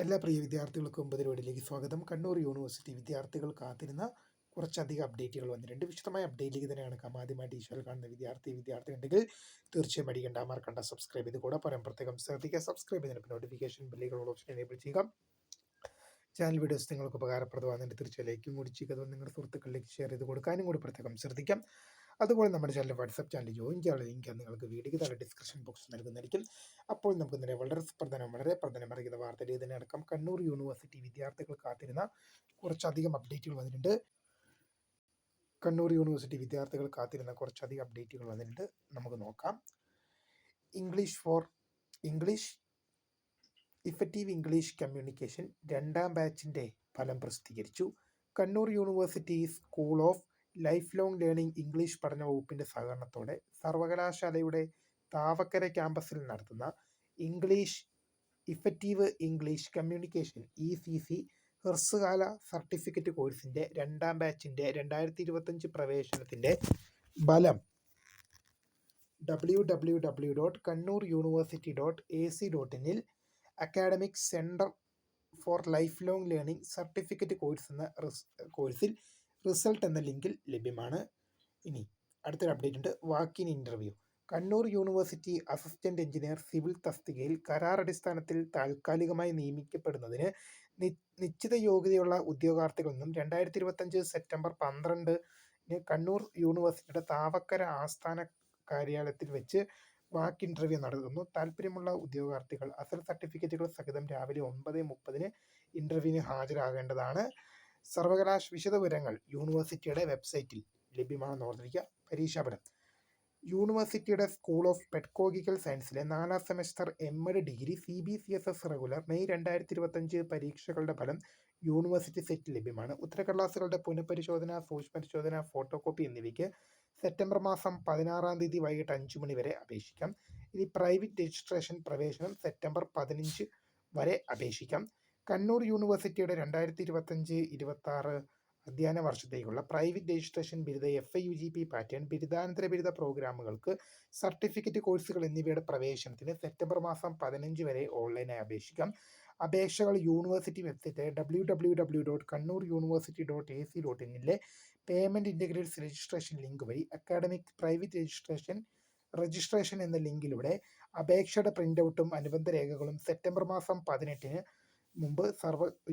എല്ലാ പ്രിയ വിദ്യാർത്ഥികൾക്കും 9 പരിപാടിയിലേക്ക് സ്വാഗതം. കണ്ണൂർ യൂണിവേഴ്സിറ്റി വിദ്യാർത്ഥികൾ കാത്തിരുന്ന കുറച്ചധികം അപ്ഡേറ്റുകൾ വന്നിട്ടുണ്ട്. വിശദമായ അപ്ഡേറ്റിലേക്ക് തന്നെയാണ് ആദ്യമായിട്ട് ഈ ഷോയിൽ കാണുന്ന വിദ്യാർത്ഥി ഉണ്ടെങ്കിൽ തീർച്ചയായും അടിക്കണ്ട മറക്കണ്ട സബ്സ്ക്രൈബ് ചെയ്ത് കൂടെ പ്രത്യേകം ശ്രദ്ധിക്കുക. സബ്സ്ക്രൈബ് ചെയ്തതിന് നോട്ടിഫിക്കേഷൻ ബെല്ലുകളുള്ള ഓപ്ഷൻ എനേബിൾ ചെയ്യുക. ചാനൽ വീഡിയോസ് നിങ്ങൾക്ക് ഉപകാരപ്രദമാകുന്നുണ്ട് തീർച്ചയായും ലൈക്കും കൂടി ചെയ്യുക. നിങ്ങളുടെ സുഹൃത്തുക്കളിലേക്ക് ഷെയർ ചെയ്ത് കൊടുക്കാനും കൂടി പ്രത്യേകം ശ്രദ്ധിക്കാം. അതുപോലെ നമ്മുടെ ചാനൽ വാട്സ്ആപ്പ് ചാനൽ ജോയിൻ ചെയ്യാനുള്ള ലിങ്ക് നിങ്ങൾക്ക് വീഡിയോയ്ക്ക് താഴെ ഡിസ്ക്രിപ്ഷൻ ബോക്സ് നൽകുന്നതായിരിക്കും. അപ്പോൾ നമുക്ക് ഇന്നലെ വളരെ പ്രധാനം അറിയുന്ന വാർത്തയിൽ തന്നെ അടക്കം കണ്ണൂർ യൂണിവേഴ്സിറ്റി വിദ്യാർത്ഥികൾ കാത്തിരുന്ന കുറച്ചധികം അപ്ഡേറ്റുകൾ വന്നിട്ടുണ്ട്. കണ്ണൂർ യൂണിവേഴ്സിറ്റി വിദ്യാർത്ഥികൾ കാത്തിരുന്ന കുറച്ചധികം അപ്ഡേറ്റുകൾ വന്നിട്ടുണ്ട്. നമുക്ക് നോക്കാം. ഇംഗ്ലീഷ് ഇഫക്റ്റീവ് ഇംഗ്ലീഷ് കമ്മ്യൂണിക്കേഷൻ 2ാം ബാച്ചിൻ്റെ ഫലം പ്രസിദ്ധീകരിച്ചു. Kannur university school of life long learning English പഠന വകുപ്പിൻ്റെ സഹകരണത്തോടെ സർവകലാശാലയുടെ താവക്കര ക്യാമ്പസിൽ നടത്തുന്ന ഇഫക്റ്റീവ് ഇംഗ്ലീഷ് കമ്മ്യൂണിക്കേഷൻ ECC ഹ്രസ്വകാല സർട്ടിഫിക്കറ്റ് കോഴ്സിൻ്റെ 2ാം ബാച്ചിൻ്റെ 2025 പ്രവേശനത്തിൻ്റെ ഫലം www.kannuruniversity.ac.in academic centre for life long learning certificate course എന്ന കോഴ്സിൽ റിസൾട്ട് എന്ന ലിങ്കിൽ ലഭ്യമാണ്. ഇനി അടുത്തൊരു അപ്ഡേറ്റ് ഉണ്ട്. Walk in interview. Kannur university assistant engineer civil തസ്തികയിൽ കരാറടിസ്ഥാനത്തിൽ താൽക്കാലികമായി നിയമിക്കപ്പെടുന്നതിന് നിശ്ചിത യോഗ്യതയുള്ള ഉദ്യോഗാർത്ഥികളിൽ നിന്നും 2025 സെപ്റ്റംബർ 12 കണ്ണൂർ യൂണിവേഴ്സിറ്റിയുടെ താവക്കര ആസ്ഥാന കാര്യാലയത്തിൽ വെച്ച് വാക്ക് ഇൻ്റർവ്യൂ നടത്തുന്നു. താല്പര്യമുള്ള ഉദ്യോഗാർത്ഥികൾ അസൽ സർട്ടിഫിക്കറ്റുകൾ സഹിതം രാവിലെ 9:30 ഇൻ്റർവ്യൂവിന് ഹാജരാകേണ്ടതാണ്. സർവകലാശാല വിശദവിവരങ്ങൾ യൂണിവേഴ്സിറ്റിയുടെ വെബ്സൈറ്റിൽ ലഭ്യമാണെന്ന് ഓർമ്മിക്കുക. പരീക്ഷാഫലം. യൂണിവേഴ്സിറ്റിയുടെ സ്കൂൾ ഓഫ് പെഡഗോഗിക്കൽ സയൻസിലെ 4ാം semester MEd degree CBCSS regular May 2025 പരീക്ഷകളുടെ ഫലം യൂണിവേഴ്സിറ്റി സൈറ്റിൽ ലഭ്യമാണ്. ഉത്തരക്കടലാസുകളുടെ പുനഃപരിശോധന, സൂക്ഷ്മപരിശോധന, ഫോട്ടോ കോപ്പി എന്നിവയ്ക്ക് സെപ്റ്റംബർ 16 വൈകിട്ട് 5 മണി വരെ അപേക്ഷിക്കാം. ഇനി പ്രൈവറ്റ് രജിസ്ട്രേഷൻ പ്രവേശനം സെപ്റ്റംബർ 15 വരെ അപേക്ഷിക്കാം. കണ്ണൂർ യൂണിവേഴ്സിറ്റിയുടെ 2025-26 അധ്യയന വർഷത്തേക്കുള്ള പ്രൈവറ്റ് രജിസ്ട്രേഷൻ ബിരുദ FIUGP പാറ്റേൺ, ബിരുദാനന്തര ബിരുദ പ്രോഗ്രാമുകൾക്ക്, സർട്ടിഫിക്കറ്റ് കോഴ്സുകൾ എന്നിവയുടെ പ്രവേശനത്തിന് സെപ്റ്റംബർ 15 വരെ ഓൺലൈനായി അപേക്ഷിക്കാം. അപേക്ഷകൾ university website www.kannuruniversity.ac.in payment integrates registration link വഴി അക്കാഡമിക് പ്രൈവറ്റ് രജിസ്ട്രേഷൻ എന്ന ലിങ്കിലൂടെ അപേക്ഷയുടെ പ്രിൻ്റ് അനുബന്ധ രേഖകളും സെപ്റ്റംബർ 18 മുമ്പ്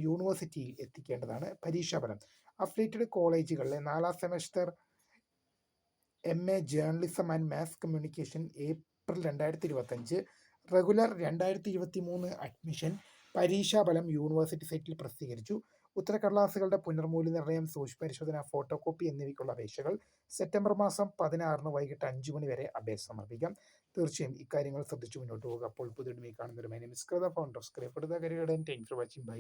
യൂണിവേഴ്സിറ്റിയിൽ എത്തിക്കേണ്ടതാണ്. പരീക്ഷാഫലം. അഫിലിയേറ്റഡ് കോളേജുകളിലെ 4ാം semester MA journalism and mass communication April 2025, regular 2023 admission പരീക്ഷാഫലം യൂണിവേഴ്സിറ്റി സൈറ്റിൽ പ്രസിദ്ധീകരിച്ചു. ഉത്തരക്കടലാസുകളുടെ പുനർമൂല്യനിർണ്ണയം, സൂക്ഷ്മപരിശോധന, ഫോട്ടോ കോപ്പി എന്നിവയ്ക്കുള്ള അപേക്ഷകൾ സെപ്റ്റംബർ 16 വൈകിട്ട് 5 മണി വരെ അപേക്ഷ സമർപ്പിക്കാം. തീർച്ചയായും ഇക്കാര്യങ്ങൾ ശ്രദ്ധിച്ചു മുന്നോട്ട് പോകുക. അപ്പോൾ പുതിയ കാണുന്നൊരു my name is Kritha, founder of scribe. Thanks for watching. By.